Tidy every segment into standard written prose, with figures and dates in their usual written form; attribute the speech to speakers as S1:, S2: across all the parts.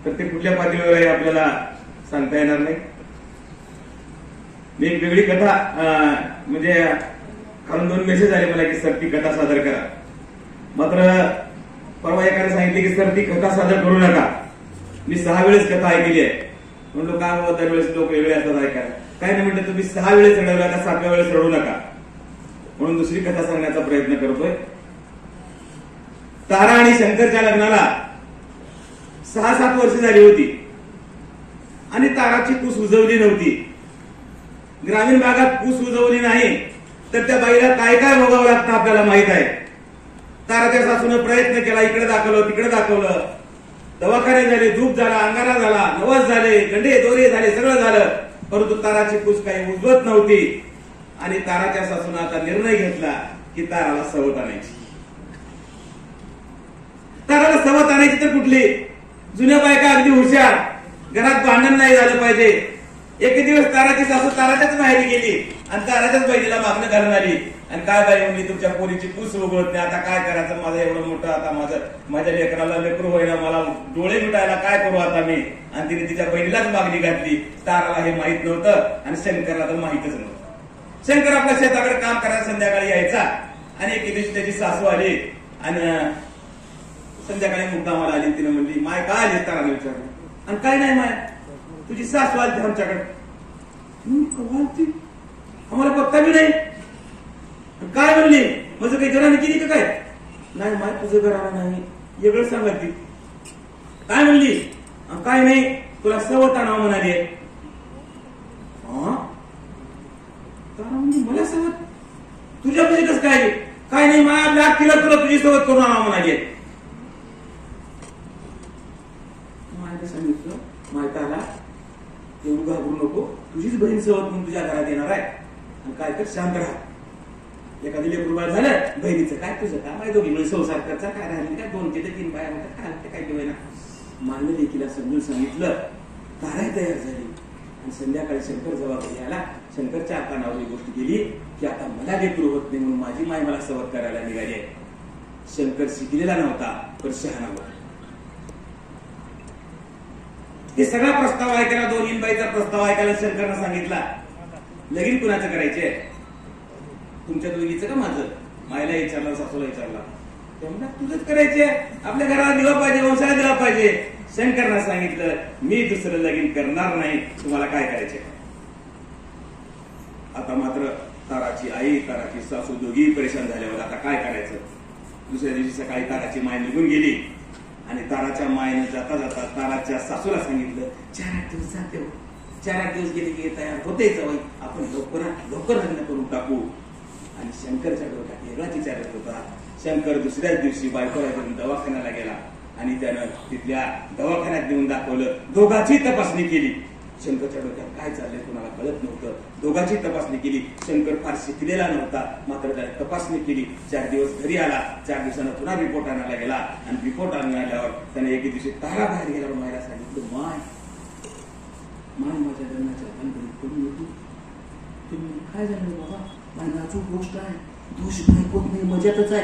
S1: तर ते कुठल्या पातळीवर आहे आपल्याला सांगता येणार नाही. मी एक वेगळी कथा म्हणजे खालून 2 मेसेज आले मला की सर ती कथा सादर करा. मात्र परवा एकाने सांगितले की सर ती कथा सादर करू नका. मी 6 वेळेस कथा ऐकली आहे. म्हणलो का बाबा दरवेळेस लोक वेगळे असतात ऐकायला. काय नाही म्हटलं तुम्ही 6 वेळेस रडवला आता 7व्या वेळेस रडू नका. म्हणून दुसरी कथा सांगण्याचा प्रयत्न करतोय. तारा आणि शंकरच्या लग्नाला 6-7 वर्ष झाली होती आणि ताराची पूस उजवली नव्हती. ग्रामीण भागात पूस उजवली नाही तर त्या बाईला काय काय भोगावं लागतं आपल्याला माहित आहे. ताराच्या सासूने प्रयत्न केला, इकडे दाखवलं तिकडे दाखवलं, दवाखाने झाले, धूप झाला, अंगारा झाला, नवस झाले, गंडे दोरे झाले, सगळं झालं, परंतु ताराची पूस काही उजवत नव्हती. आणि ताराच्या सासूने आता निर्णय घेतला की ताराला सवत आणायची. ताराला सवत आणायची तर कुठली? जुन्या बायका अगदी हुशार, घरात भांडण नाही झालं पाहिजे. एक दिवस ताराची सासू ताराच्याच माहेरी गेली आणि ताराच्याच बहिणीला मागणं घालून आली. आणि काय बाई म्हणली, तुमच्या पोरीची पूस उगवत नाही, आता काय करायचं, माझं एवढं मोठं, आता माझ्या लेकराला लेकरू होईना, मला डोळे मिटायला काय करू आता मी. आणि तिने तिच्या बहिणीलाच मागणी घातली. ताराला हे माहित नव्हतं आणि शंकरला तर माहितच नव्हतं. शंकर आपल्या शेताकडे काम करायला संध्याकाळी यायचा आणि एके दिवशी त्याची सासू आली आणि संध्याकाळी मुद्दामाला आली. तिने म्हणली, माय काय आली? ताराला विचारलं. आणि काय नाही माय, तुझी सासू आली आमच्याकडे. आम्हाला पत्ता बी नाही. काय म्हणली? माझं काही घराने केली का? काय नाही माय, तुझं घराला नाही, वेगळं सांगा ती. काय म्हणली? काय नाही, तुला सवत आणावं म्हणाली. तारा म्हणली, मला सवत? तुझ्यामध्ये कसं काय? काय नाही माय, आपल्या तिला तुला तुझी सवत करून आणावं म्हणाली. मायला सांगितलं, माय तारा एवढं घाबरू नको, तुझीच बहीण सवत म्हणून तुझ्या घरात येणार आहे. आणि काय कर, शांत राहा. एखादी लेकरू बाळ झालं, बहिणीचं काय तुझं काय, माय दोघी मिळून संसार करता, काय राहिली काय 2 ते 3 बाया म्हणतात, काय काय घेऊन मानलं. लेकीला समजून सांगितलं. ताराही तयार झाली आणि संध्याकाळी शंकर जवळ आला. शंकरच्या कानावर ही गोष्ट गेली की आता मला लेकरू होत नाही म्हणून माझी माय मला सवत करायला निघाली आहे. शंकर शिकलेला नव्हता पण शहाणा होता. हे सगळा प्रस्ताव ऐकायला, 2 बाईचा प्रस्ताव ऐकायला शंकरनं सांगितला, लगीन कुणाचं करायचे? तुमच्या दोघीचं का माझं? मायला विचारला, सासूला विचारला. ते म्हणतात तुझंच करायचे, आपल्या घराला दिला पाहिजे, वंशाला दिला पाहिजे. शंकरनं सांगितलं, मी दुसरं लगीन करणार नाही, तुम्हाला काय करायचे? आता मात्र ताराची आई, ताराची सासू दोघी परेशान झाल्यावर आता काय करायचं? दुसऱ्या दिवशी सकाळी ताराची माय निघून गेली आणि ताराच्या मायनं जाता जाता ताराच्या सासूला सांगितलं, 4-8 दिवस जाते, 4-8 दिवस गेले की तयार होते जावई, आपण लवकर लग्न करून टाकू. आणि शंकरच्या डोक्यात वेगळाच विचार येत होता. शंकर दुसऱ्याच दिवशी बायकोला घेऊन दवाखान्याला गेला आणि त्यानं तिथल्या दवाखान्यात नेऊन दाखवलं. दोघांची तपासणी केली. शंकरच्या डोक्यात काय चाललंय कुणाला कळत नव्हतं. दोघांची तपासणी केली. शंकर फार शिकलेला नव्हता, मात्र त्याने तपासणी केली. 4 दिवस घरी आला. 4 दिवसानं पुन्हा रिपोर्ट आणायला गेला आणि रिपोर्ट आणल्यावर त्याने एके दिवशी तारा बाहेर गेल्यावर मायला सांगितलं, माय माझ्या लग्नाच्या भानगडीत पडून होती. तुम्ही काय झालं बाबा? माझी नाजूक गोष्ट आहे, दोष नाही होत नाही, मजातच आहे.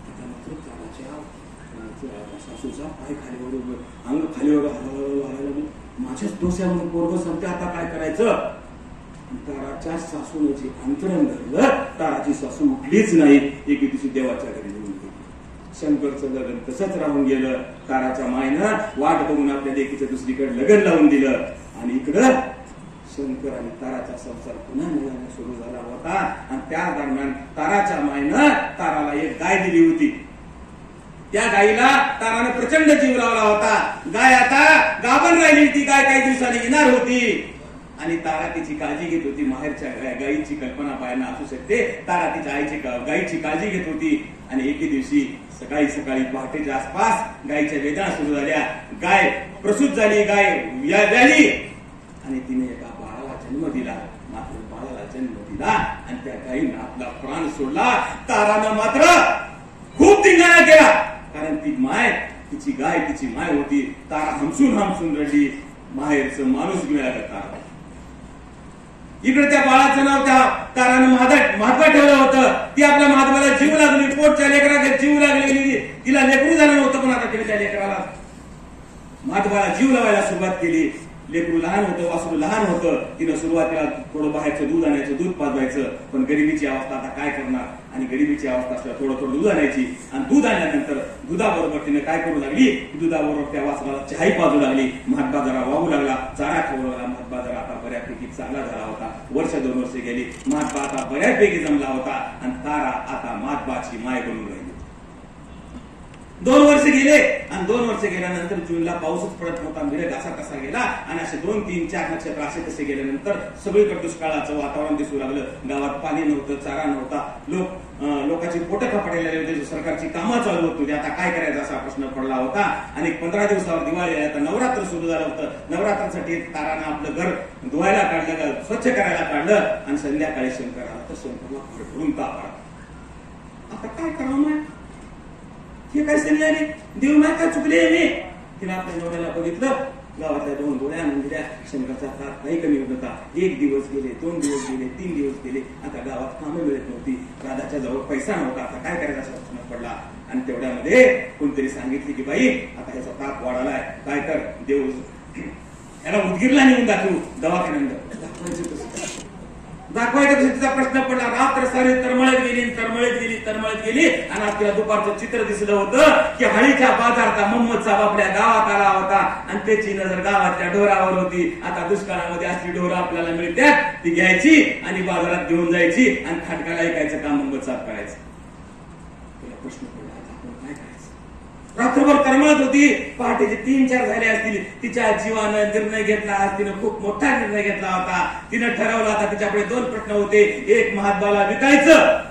S1: आता मात्र ताराच्या सासूचा पाय खाली वर अंग खाली वर हलायला माझ्याच डोस्यामध्ये पोरग सांगते, आता काय करायचं? ताराच्या सासूने जे अंतरण धरलं, ताराची सासू उठलीच नाही. एके दिवशी देवाच्या घरी निघून गेली. शंकरचं लग्न तसंच राहून गेलं. ताराच्या मायनं वाट बघून आपल्या लेकीचं दुसरीकडे लग्न लावून दिलं आणि इकडं शंकर आणि ताराचा संसार पुन्हा नव्याने सुरू झाला होता. आणि त्या दरम्यान ताराच्या मायनं ताराला एक गाय दिली होती. त्या गायीला ताराने प्रचंड जीव लावला होता. गाय आता गाभण राहिली. ती गाय काही दिवसांनी येणार होती आणि तारा तिची काळजी घेत होती. माहेरच्या गायीची कल्पना बायांना असू शकते. तारा तिच्या आईची गायीची काळजी घेत होती. आणि एके दिवशी सकाळी पहाटेच्या आसपास गायीच्या वेदना सुरू झाल्या. गाय प्रसूत झाली, गाय व्याली आणि तिने एका बाळाला जन्म दिला. मात्र बाळाला जन्म दिला आणि त्या गायीनं आपला प्राण सोडला. तारानं मात्र खूप धिंगाणा केला, कारण ती माय, तिची गाय तिची माय होती. तारा हमसून रडली. माहेरचं माणूस मिळाला तारा. इकडे त्या बाळाचं नाव त्या तारानं महात्मा ठेवलं होतं. ती आपल्या महात्माला जीव लागली, पोटच्या लेकराला जीव लागलेली. तिला लेकरू झालं नव्हतं पण आता तिने त्या वर्षाच्या लेकराला मातबाला जीव लावायला सुरुवात केली. लेकरू लहान होतं, वासरू लहान होतं. तिनं सुरुवातीला थोडं बाहेरचं दूध आणायचं, दूध पाजवायचं. पण गरिबीची अवस्था आता काय करणार, आणि गरिबीची अवस्था असल्यावर थोडं थोडं दूध आणायची. आणि दूध आणल्यानंतर दुधाबरोबर तिने काय करू लागली, दुधाबरोबर त्या वासराला चहाही पाजू लागली. महात्मा जरा वाहू लागला, चारा खाऊ लागला. महात्मा जरा आता बऱ्यापैकी चांगला झाला होता. वर्ष 2 वर्ष गेली, महात्मा आता बऱ्यापैकी जमला होता. आणि तारा आता महात्माची माय बनून राहिली. 2 वर्ष गेले, आणि 2 वर्ष गेल्यानंतर जूनला पाऊसच पडत नव्हता. मिरग असा कसा गेला, आणि असे 2, 3, 4 नक्षत्र असे कसे गेल्यानंतर सगळीकडे दुष्काळाचं वातावरण दिसू लागलं. गावात पाणी नव्हतं, चारा नव्हता. लोकांची पोटं खपाटायला लागली होती. सरकारची कामं चालू होती. आता काय करायचं असा प्रश्न पडला होता. आणि 15 दिवसावर दिवाळी आहे, आता नवरात्र सुरू झालं होतं. नवरात्रासाठी तारानं आपलं घर धुवायला काढलं, स्वच्छ करायला काढलं. आणि संध्याकाळी शंकराला तर शंकरला भरभरून ताप आला. आता काय करावं, हे काय सल्ल्याने देव माय काय चुकले मी. तिने आपल्या नवऱ्याला बघितलं, गावातल्या 2 गोळ्या आणून दिल्या. शंकरचा ताप काही कमी होत होता. 1 दिवस गेले, 2 दिवस गेले, 3 दिवस गेले. आता गावात कामं मिळत नव्हती. राधाच्या जवळ पैसा नव्हता. आता काय करायचा असा प्रश्न पडला. आणि तेवढ्यामध्ये कोणतरी सांगितले की बाई आता ह्याचा ताप वाढालाय, काय कर देव ह्याला उदगीरला नेऊन दाखवू. दवाखान्यात दाखवायचा तिचा प्रश्न पडला. रात्र सारी तरमळत गेली. आणि आज तिला दुपारचं चित्र दिसलं होतं की हळीच्या बाजारात मोहम्मद साहेब आपल्या गावात आला होता. आणि त्याची नजर गावातल्या ढोरावर होती. आता दुष्काळामध्ये असली ढोरं आपल्याला मिळतात, ती घ्यायची आणि बाजारात घेऊन जायची आणि खाटकाला ऐकायचं काम मोहम्मद साहेब करायचं. तिला प्रश्न पडला, आपण काय करायचं. रात्रभर तरमळत होती. पहाटेचे 3-4 झाले असतील. तिच्या जीवानं निर्णय घेतला. आज तिनं खूप मोठा निर्णय घेतला होता. तिनं ठरवलं आता तिच्यापुढे 2 प्रश्न होते. एक, महात्माला विकायचं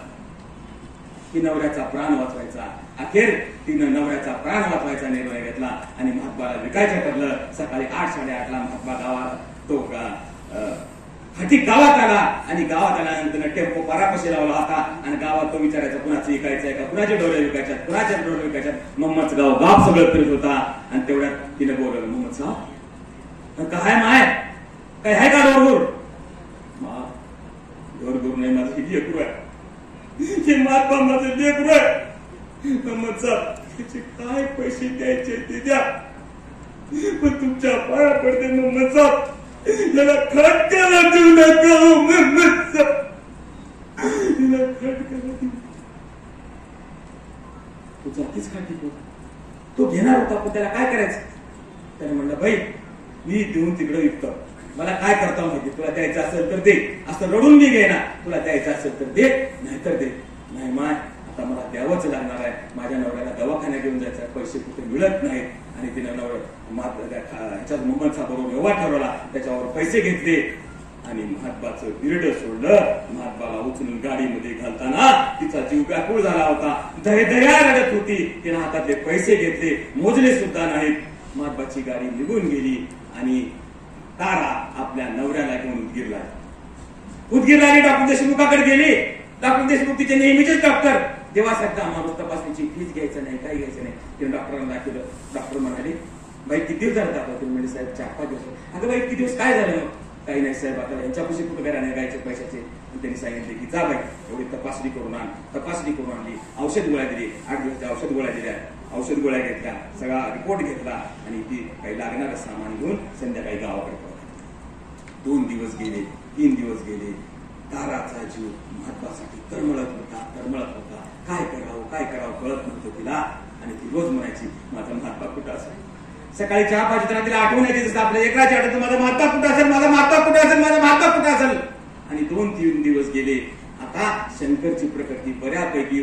S1: की नवऱ्याचा प्राण वाचवायचा. अखेर तिनं नवऱ्याचा प्राण वाचवायचा निर्णय घेतला आणि महात्माला विकायचं ठरलं. सकाळी 8-8:30ला महात्मा गावात तो हाटी गावात आला. आणि गावात आल्यानंतर टेम्पो पारापाशी लावला होता. आणि गावात तो विचारायचा कुणाचं विकायचंय का, कुणाचे डोळे विकायच्यात, कुणाच्या डोळे विकायच्यात. मोहम्मदचं गाव सगळं फिरत होता. आणि तेवढ्यात तिने बोलवलं, मोहम्मद साहेब काय माय काय आहे का डोरगुर. डोरगुर नाही, माझं हे लेकरू आहे. हे महात्मा माझं लेकरू आहे. मोहम्मद साहेब त्याचे काय पैसे द्यायचे ते द्या, पण तुमच्या पाया पडते मोहम्मद साहेब. याला खटक्याला देऊ नका मोहम्मद साहेब. तिला खटक्याला देऊ. तो जातीच खाटी होता. तो घेणार होता, पण त्याला काय करायचं. त्याने म्हणलं, भाई मी देऊन तिकडे विकतो, मला काय करता माहिती. तुला द्यायचं असेल तर दे. असं रडून मी घेणार. तुला द्यायचं असेल तर दे, नाहीतर दे. नाही माय आता मला द्यावंच लागणार आहे. माझ्या नवऱ्याला दवाखान्यात घेऊन जायचं, पैसे कुठे मिळत नाहीत. आणि तिनं ह्याच्यात मोहम्मदचा बरोबर व्यवहार ठरवला. त्याच्यावर पैसे घेतले आणि महात्माचं बिरड सोडलं. महात्माला उचलून गाडीमध्ये घालताना तिचा जीव व्याकुळ झाला होता. दया रडत होती. तिने हातातले पैसे घेतले, मोजले सुद्धा नाहीत. महात्माची गाडी निघून गेली आणि तारा आपल्या नवऱ्याला घेऊन उदगीरला आली. डॉक्टर देशमुखाकडे गेली. डॉक्टर देशमुख तिचे नेहमीचेच डॉक्टर. देवासारखा माणूस तपासणीची फीस घ्यायचं नाही, काही घ्यायचं नाही. तिने डॉक्टरांना दाखवलं. डॉक्टर म्हणाले, बाई किती दिवस झाले दाखवतो. म्हणजे साहेब 4-5 दिवस. अगं बाई किती दिवस काय झालं. काही नाही साहेब, आता यांच्यापाशी कुठे घराने गायचे पैशाचे. त्यांनी सांगितले की जा बाई एवढी तपासणी करून आण. तपासणी करून आणली. औषध गोळ्या दिली. 8 दिवसाच्या औषध गोळ्या दिल्या. औषध गोळ्या घेतल्या, सगळा रिपोर्ट घेतला आणि ती काही लागणारं सामान घेऊन संध्याकाळी गावाकडे पळाली. 2 दिवस गेले, 3 दिवस गेले. ताराचा जीव महत्वासाठी तळमळत होता. काय करावं कळत नव्हतं तिला. आणि ती रोज म्हणायची, माझा महात्मा कुठं असेल. सकाळी चहा पाजताना तिला आठवण येते, जसं आपल्या एकराची आठवतं, माझा महात्मा कुठं असेल, माझा महात्मा कुठं असेल, माझा महात्मा कुठं असेल. आणि 2-3 दिवस गेले. आता शंकरची प्रकृती बऱ्यापैकी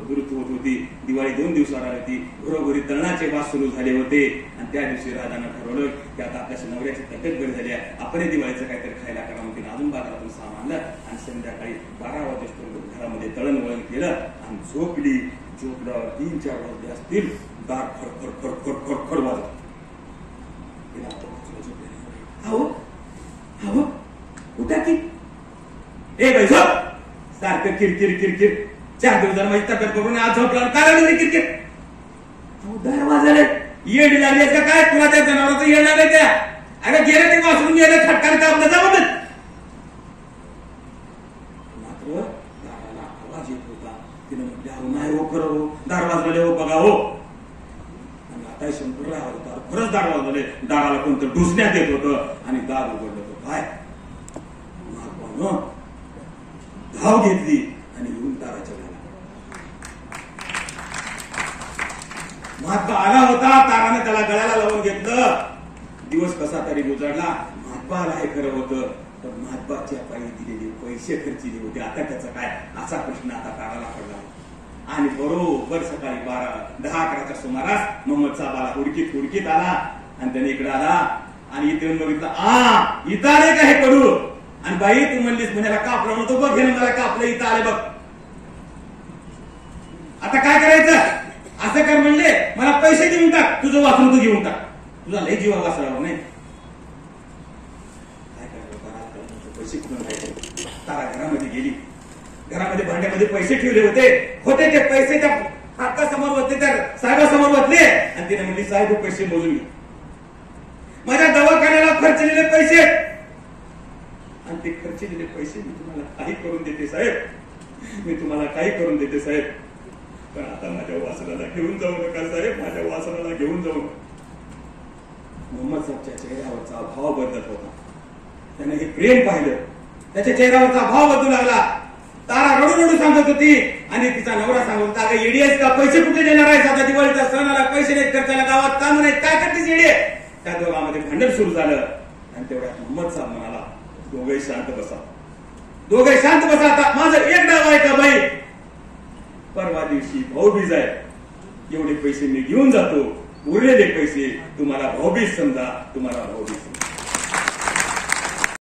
S1: दुरुस्त होत होती. दिवाळी 2 दिवसावर आली होती. घरोघरी तळणाचे वास सुरू झाले होते. आणि त्या दिवशी राधानं ठरवलं की आता आपल्या नवऱ्याची तब्येत बरी झाली आहे, आपण दिवाळीचं काहीतरी खायला करा. मग तिने अजून बाजारातून सामान आणलं आणि संध्याकाळी 12 वाजेपर्यंत घरामध्ये तळणवळण केलं आणि झोपली. झोपल्यावर 3-4 वाजले असतील. दार खडखड वाजत. उठा की ए बाई झोप. सारखं किरकिर 4 दिवस माझी तब्येत करून आज झोपला. काय किरकिर. दार वाजले. येड लागली का काय तुला. त्या जनावरांचं येड लागलं त्या. अगं गेलं ते वाचून गेलं. खटकार का आपलं जाऊ. मात्र दाराला आवाज येत होता. तिने म्हटलं, अहो नाही हो, खरं हो, दार वाजलेले हो, बघा हो. आता शंकरराव आला होता, खरंच दार वाजवले. दाराला कोणतं डुसण्यात येत होतं आणि दार उघडलं होतं. काय महात्मानं धाव घेतली आणि येऊन दाराच्या घाला. महात्मा आला होता, ताराने त्याला गळ्याला लावून घेतलं. दिवस कसा तरी गुजरला. महात्माला हे खरं होतं, पण महात्माच्या पायी दिलेले पैसे खर्चिले होते. आता त्याचं काय, असा प्रश्न आता ताराला पडला. आणि बरोबर सकाळी 10-11च्या सुमारास मोहम्मद साहेबाला हुडकीत आला आणि त्याने इकडे आला आणि इथे बघितलं, इथं आले का हे कडू. आणि बाई तू म्हणलीस म्हणाला कापलं म्हणतो, बघ हे मला कापलं, इथं आले बघ, आता काय करायचं. असं कर म्हणले, मला पैसे देऊन टाक, तुझं वाचून तू घेऊन टाक, तुझा लय जीवा वाचला नाही. काय करायचं, पैसे कुठून घ्यायचे. तारा घरामध्ये गेली. घरामध्ये भांड्यामध्ये पैसे ठेवले होते ते पैसे त्या हातासमोर होते, त्या साहेबासमोर होते आणि तिने म्हणली, साहेब पैसे मोजून घे, माझ्या दवाखान्याला खर्चलेले पैसे. आणि ते खर्चलेले पैसे मी तुम्हाला काही करून देते साहेब, मी तुम्हाला काही करून देते साहेब, पण आता माझ्या वासनाला घेऊन जाऊ नका साहेब, माझ्या वासनाला घेऊन जाऊ नका. मोहम्मद साहेबच्या चेहऱ्यावरचा भाव बदलत होता. त्याने हे प्रेम पाहिलं, त्याच्या चेहऱ्यावरचा भाव बदलू लागला. तारा रडू सांगत होती आणि तिचा नवरा सांगत होता, अगं येडीस का, पैसे कुठे देणार आहे, आता दिवाळीचा सण आला, पैसे नाहीत खर्चाला, गावात काम नाहीत, काय करतेस येडे. त्या दोघांमध्ये भांडण सुरू झालं आणि तेवढ्यात मोहम्मद साहेब म्हणाला, दोघे शांत बसा, आता माझं एक नाव आहे का बाई, परवा दिवशी भाऊबीज आहे, एवढे पैसे मी घेऊन जातो, उरलेले पैसे तुम्हाला भाऊबीज समजा, तुम्हाला भाऊबीज समजा.